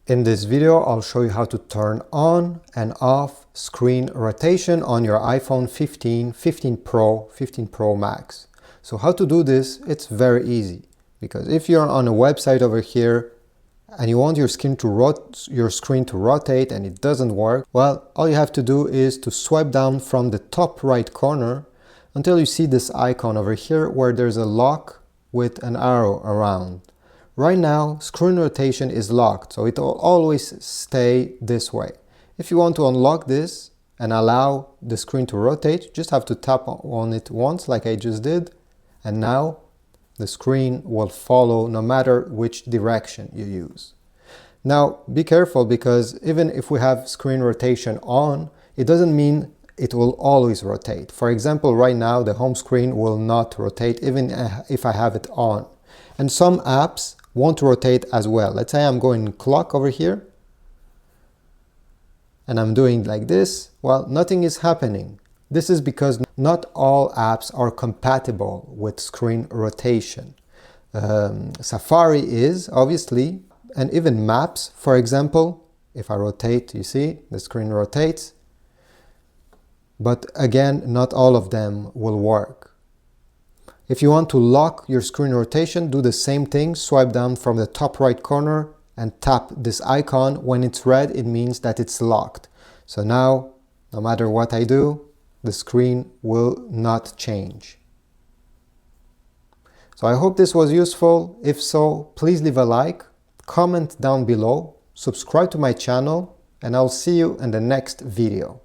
In this video, I'll show you how to turn on and off screen rotation on your iPhone 15, 15 Pro, 15 Pro Max. So how to do this? It's very easy, because if you're on a website over here and you want your screen to rotate and it doesn't work, well, all you have to do is to swipe down from the top right corner until you see this icon over here where there's a lock with an arrow around. Right now, screen rotation is locked, so it will always stay this way. If you want to unlock this and allow the screen to rotate, just have to tap on it once like I just did, and now the screen will follow no matter which direction you use. Now be careful, because even if we have screen rotation on, it doesn't mean it will always rotate. For example, right now the home screen will not rotate even if I have it on. And some apps won't rotate as well. Let's say I'm going clock over here and I'm doing like this. Well, nothing is happening. This is because not all apps are compatible with screen rotation. Safari is, obviously, and even Maps, for example. If I rotate, you see, the screen rotates. But again, not all of them will work. If you want to lock your screen rotation, do the same thing. Swipe down from the top right corner and tap this icon. When it's red, it means that it's locked. So now, no matter what I do, the screen will not change. So I hope this was useful. If so, please leave a like, comment down below, subscribe to my channel, and I'll see you in the next video.